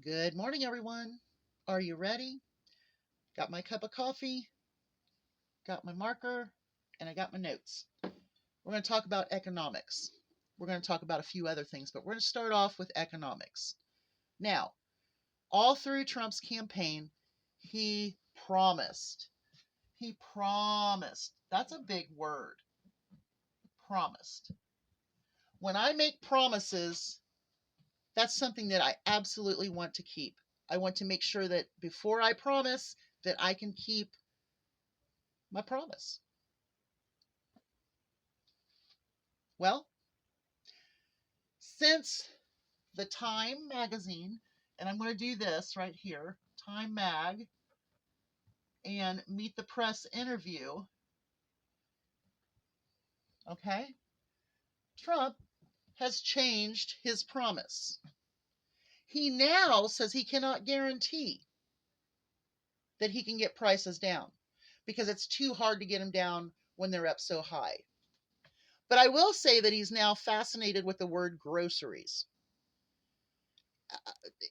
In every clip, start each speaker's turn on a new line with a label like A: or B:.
A: Good morning, everyone. Are you ready? Got my cup of coffee, got my marker, and I got my notes. We're going to talk about economics. We're going to talk about a few other things, but we're going to start off with economics. Now, all through Trump's campaign, he promised. He promised. That's a big word. Promised. When I make promises, that's something that I absolutely want to keep. I want to make sure that before I promise that I can keep my promise. Well, since the Time magazine, and I'm going to do this right here, Time Mag and Meet the Press interview, okay, Trump has changed his promise. He now says he cannot guarantee that he can get prices down because it's too hard to get them down when they're up so high. But I will say that he's now fascinated with the word groceries.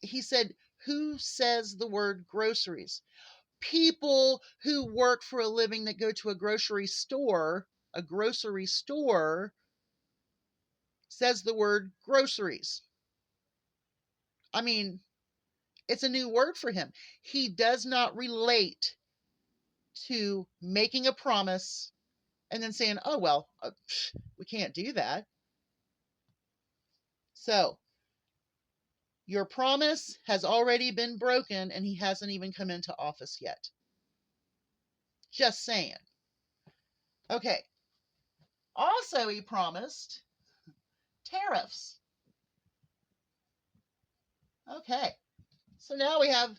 A: He said, who says the word groceries? People who work for a living that go to a grocery store says the word groceries. I mean, it's a new word for him. He does not relate to making a promise and then saying, oh, well, we can't do that. So your promise has already been broken and he hasn't even come into office yet. Just saying. Okay. Also, he promised tariffs. Okay. So now we have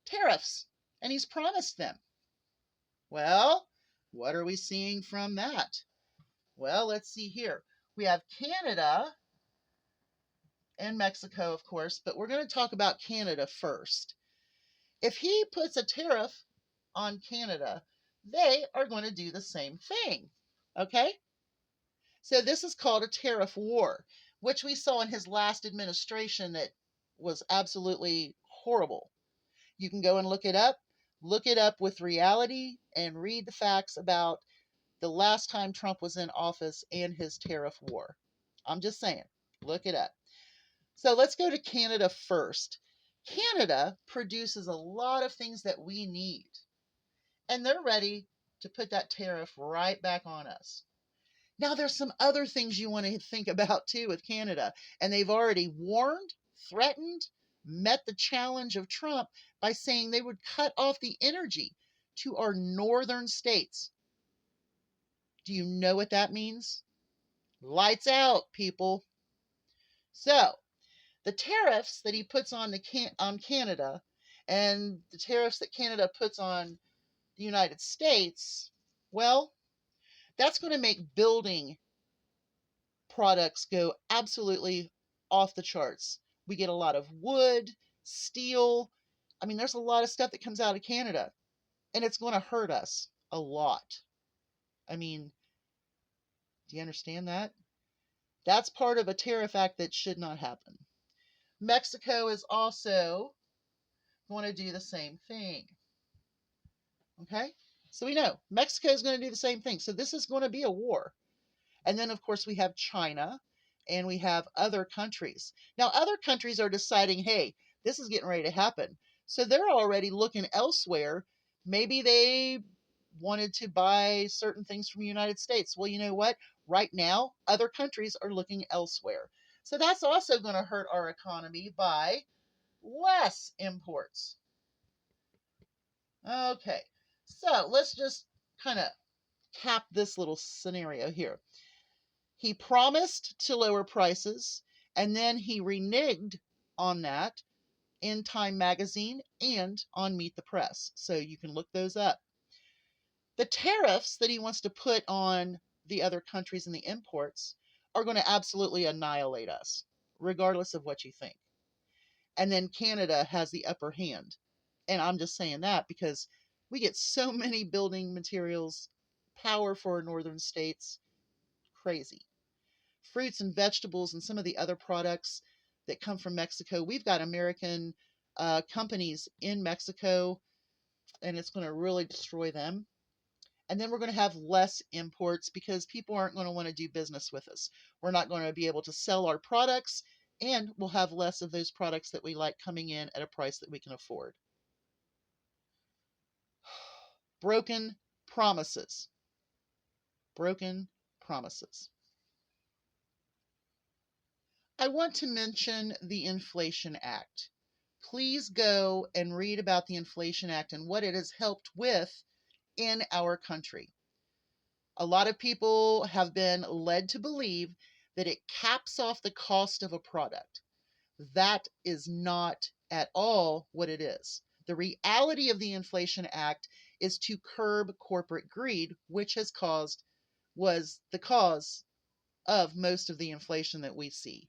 A: tariffs, and he's promised them. Well, what are we seeing from that? Well, let's see here. We have Canada and Mexico, of course, but we're going to talk about Canada first. If he puts a tariff on Canada, they are going to do the same thing. Okay? So this is called a tariff war, which we saw in his last administration that was absolutely horrible. You can go and look it up with reality, and read the facts about the last time Trump was in office and his tariff war. I'm just saying, look it up. So let's go to Canada first. Canada produces a lot of things that we need, and they're ready to put that tariff right back on us. Now, there's some other things you want to think about too with Canada, and they've already warned, threatened, met the challenge of Trump by saying they would cut off the energy to our northern states. Do you know what that means? Lights out, people. So, the tariffs that he puts on Canada and the tariffs that Canada puts on the United States, well, that's going to make building products go absolutely off the charts. We get a lot of wood, steel. I mean, there's a lot of stuff that comes out of Canada, and it's going to hurt us a lot. I mean, do you understand that? That's part of a tariff act that should not happen. Mexico is also going to do the same thing. Okay? So we know Mexico is going to do the same thing. So this is going to be a war. And then, of course, we have China and we have other countries. Now, other countries are deciding, hey, this is getting ready to happen. So they're already looking elsewhere. Maybe they wanted to buy certain things from the United States. Well, you know what? Right now, other countries are looking elsewhere. So that's also going to hurt our economy by less imports. Okay, so let's just kind of cap this little scenario here. He promised to lower prices, and then he reneged on that in Time magazine and on Meet the Press. So you can look those up. The tariffs that he wants to put on the other countries and the imports are going to absolutely annihilate us, regardless of what you think. And then Canada has the upper hand. And I'm just saying that because we get so many building materials, power for our northern states, crazy. Fruits and vegetables and some of the other products that come from Mexico. We've got American companies in Mexico, and it's going to really destroy them. And then we're going to have less imports because people aren't going to want to do business with us. We're not going to be able to sell our products, and we'll have less of those products that we like coming in at a price that we can afford. Broken promises. Broken promises. I want to mention the Inflation Act. Please go and read about the Inflation Act and what it has helped with in our country. A lot of people have been led to believe that it caps off the cost of a product. That is not at all what it is. The reality of the Inflation Act is to curb corporate greed, which was the cause of most of the inflation that we see.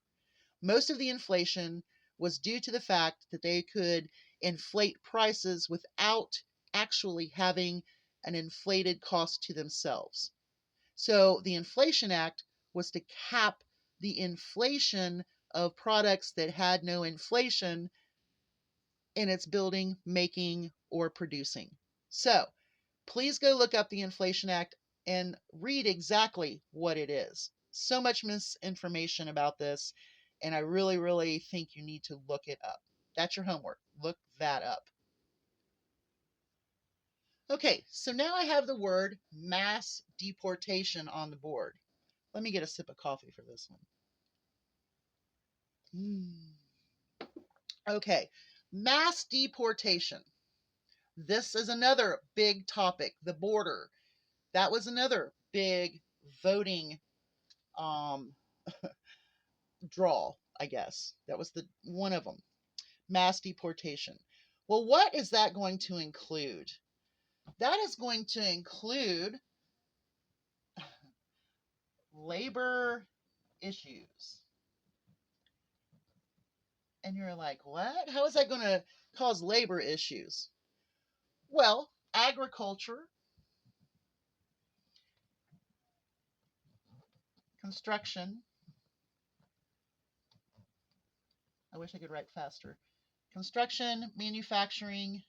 A: Most of the inflation was due to the fact that they could inflate prices without actually having an inflated cost to themselves. So the Inflation Act was to cap the inflation of products that had no inflation in its building, making, or producing. So please go look up the Inflation Act and read exactly what it is. So much misinformation about this, and I really, really think you need to look it up. That's your homework. Look that up. Okay, so now I have the word mass deportation on the board. Let me get a sip of coffee for this one. Okay, mass deportation. This is another big topic, the border. That was another big voting um, draw, I guess. That was the one of them. Mass deportation. Well, what is that going to include? That is going to include labor issues. And you're like, what? How is that going to cause labor issues? Well, agriculture, construction. I wish I could write faster. Construction, manufacturing,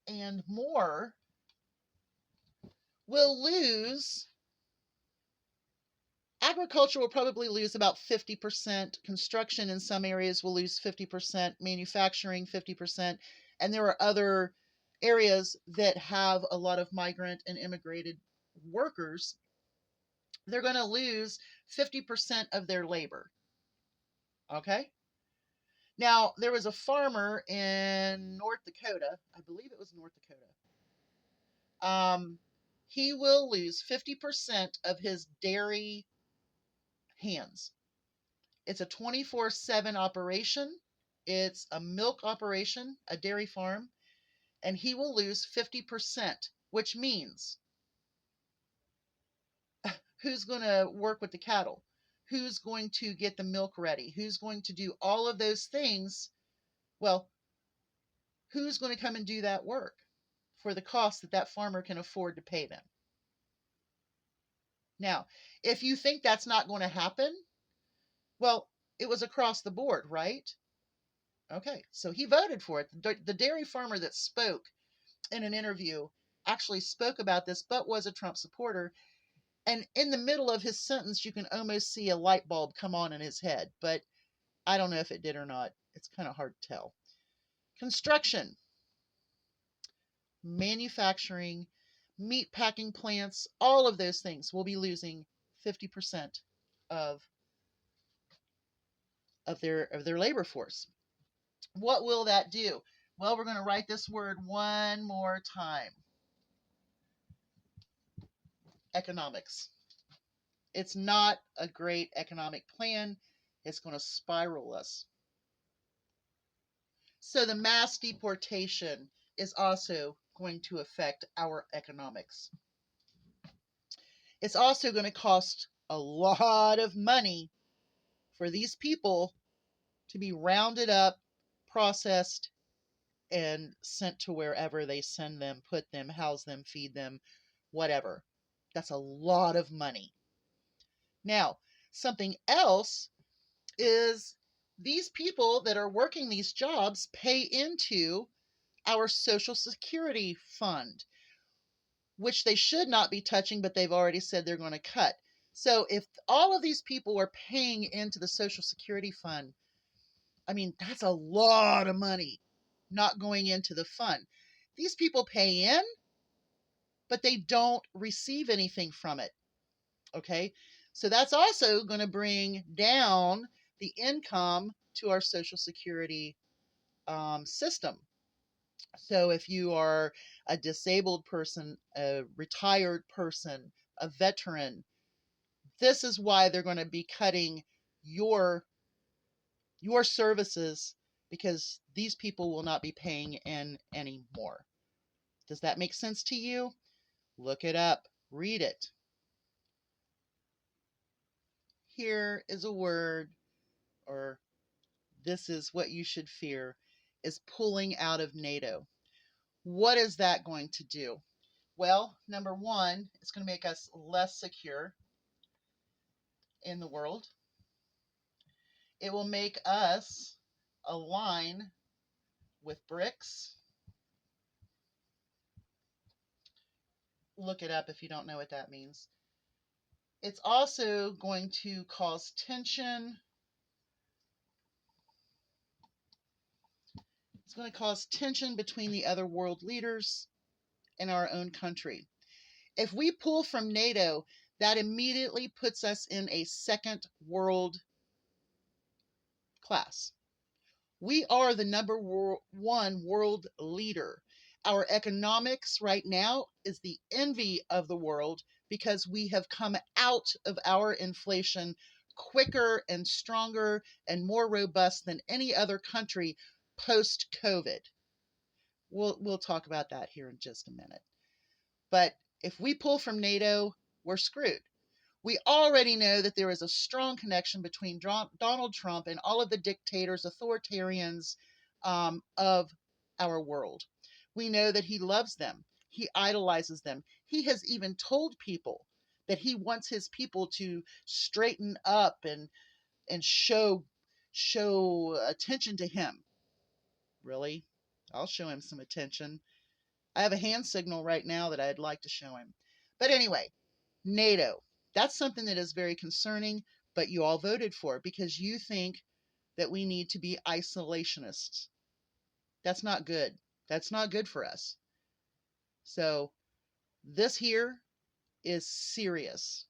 A: and more will lose. Agriculture will probably lose about 50%. Construction in some areas will lose 50%. Manufacturing 50%. And there are other areas that have a lot of migrant and immigrated workers. They're going to lose 50% of their labor. Okay? Now, there was a farmer in North Dakota. I believe it was North Dakota. He will lose 50% of his dairy hands. It's a 24/7 operation. It's a milk operation, a dairy farm, and he will lose 50%, which means who's going to work with the cattle? Who's going to get the milk ready? Who's going to do all of those things? Well, who's going to come and do that work for the cost that that farmer can afford to pay them? Now, if you think that's not going to happen, well, it was across the board, right? Okay, so he voted for it. The dairy farmer that spoke in an interview actually spoke about this, but was a Trump supporter. And in the middle of his sentence, you can almost see a light bulb come on in his head. But I don't know if it did or not. It's kind of hard to tell. Construction, manufacturing, meat packing plants, all of those things will be losing 50% of their labor force. What will that do? Well, we're going to write this word one more time. Economics. It's not a great economic plan. It's going to spiral us. So the mass deportation is also going to affect our economics. It's also going to cost a lot of money for these people to be rounded up, processed, and sent to wherever they send them, put them, house them, feed them, whatever. That's a lot of money. Now, something else is these people that are working these jobs pay into our Social Security fund, which they should not be touching, but they've already said they're going to cut. So if all of these people are paying into the Social Security fund, I mean, that's a lot of money not going into the fund. These people pay in, but they don't receive anything from it. Okay. So that's also going to bring down the income to our Social Security system. So if you are a disabled person, a retired person, a veteran, this is why they're going to be cutting your your services, because these people will not be paying in anymore. Does that make sense to you? Look it up, read it. Here is a word, or this is what you should fear, is pulling out of NATO. What is that going to do? Well, number one, it's going to make us less secure in the world. It will make us align with BRICS. Look it up if you don't know what that means. It's also going to cause tension. It's going to cause tension between the other world leaders and our own country. If we pull from NATO, that immediately puts us in a second world class. We are the number one world leader. Our economics right now is the envy of the world because we have come out of our inflation quicker and stronger and more robust than any other country post COVID. We'll talk about that here in just a minute. But if we pull from NATO, we're screwed. We already know that there is a strong connection between Donald Trump and all of the dictators, authoritarians of our world. We know that he loves them. He idolizes them. He has even told people that he wants his people to straighten up and show attention to him. Really? I'll show him some attention. I have a hand signal right now that I'd like to show him. But anyway, NATO. That's something that is very concerning, but you all voted for it because you think that we need to be isolationists. That's not good. That's not good for us. So, this here is serious.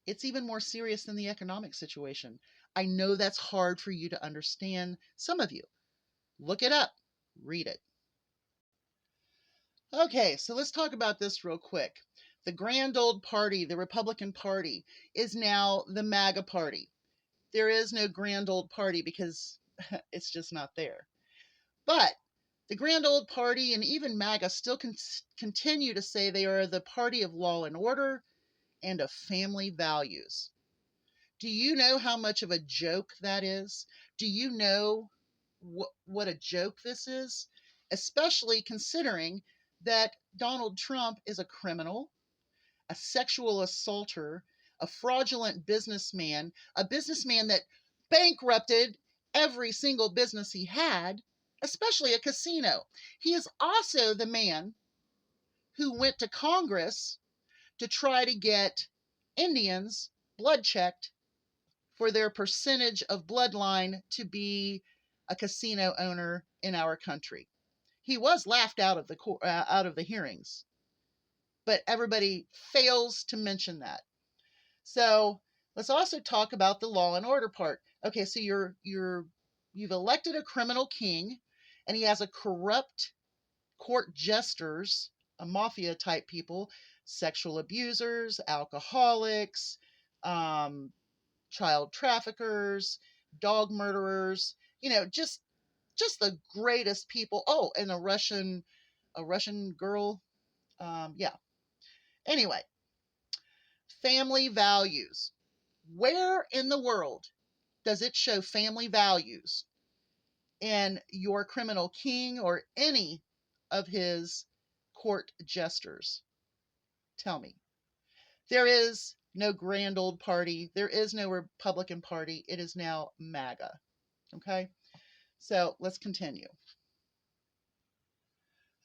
A: It's even more serious than the economic situation. I know that's hard for you to understand, some of you. Look it up, read it. Okay, so let's talk about this real quick. The grand old party, the Republican Party, is now the MAGA Party. There is no grand old party because it's just not there. But the grand old party and even MAGA still continue to say they are the party of law and order and of family values. Do you know how much of a joke that is? Do you know what a joke this is? Especially considering that Donald Trump is a criminal, a sexual assaulter, a fraudulent businessman, a businessman that bankrupted every single business he had, especially a casino. He is also the man who went to Congress to try to get Indians blood checked for their percentage of bloodline to be a casino owner in our country. He was laughed out of the hearings, but everybody fails to mention that. So let's also talk about the law and order part. Okay, so you've elected a criminal king, and he has a corrupt court jesters, a mafia type people, sexual abusers, alcoholics, um, child traffickers, dog murderers. Just the greatest people. Oh, and a Russian girl. Yeah. Anyway, family values. Where in the world does it show family values in your criminal king or any of his court jesters? Tell me. There is no grand old party. There is no Republican Party. It is now MAGA. Okay, so let's continue.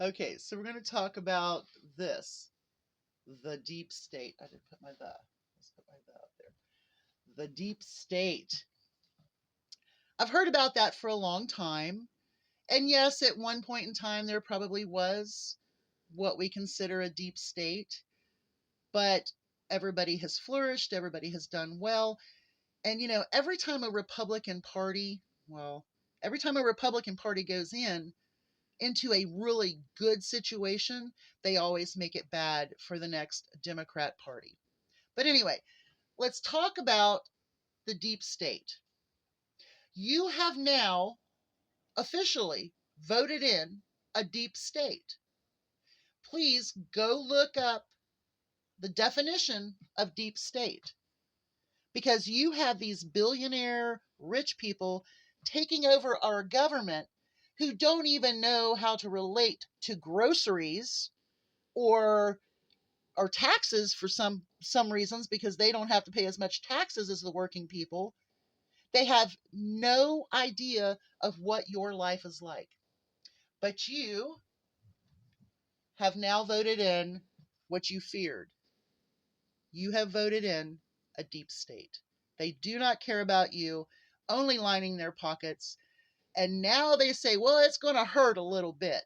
A: Okay, so we're going to talk about this, the deep state. I didn't put my the. Let's put my the up there. The deep state. I've heard about that for a long time. And yes, at one point in time, there probably was what we consider a deep state, but everybody has flourished, everybody has done well. And, every time a Republican Party, well, every time a Republican Party goes into a really good situation, they always make it bad for the next Democrat Party. But anyway, let's talk about the deep state. You have now officially voted in a deep state. Please go look up the definition of deep state, because you have these billionaire rich people taking over our government who don't even know how to relate to groceries or taxes for some reasons, because they don't have to pay as much taxes as the working people. They have no idea of what your life is like. But you have now voted in what you feared. You have voted in a deep state. They do not care about you, only lining their pockets. And now they say, well, it's going to hurt a little bit.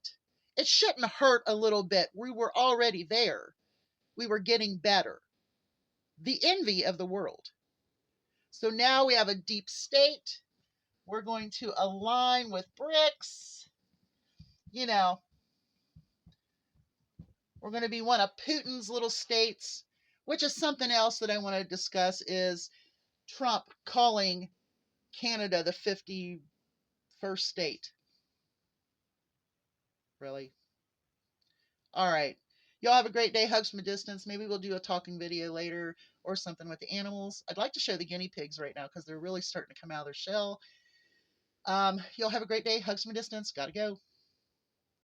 A: It shouldn't hurt a little bit. We were already there. We were getting better. The envy of the world. So now we have a deep state. We're going to align with BRICS. We're going to be one of Putin's little states, which is something else that I want to discuss, is Trump calling Canada the 51st state. Really? All right. Y'all have a great day. Hugs from a distance. Maybe we'll do a talking video later or something with the animals. I'd like to show the guinea pigs right now because they're really starting to come out of their shell. Y'all have a great day. Hugs from a distance. Gotta go.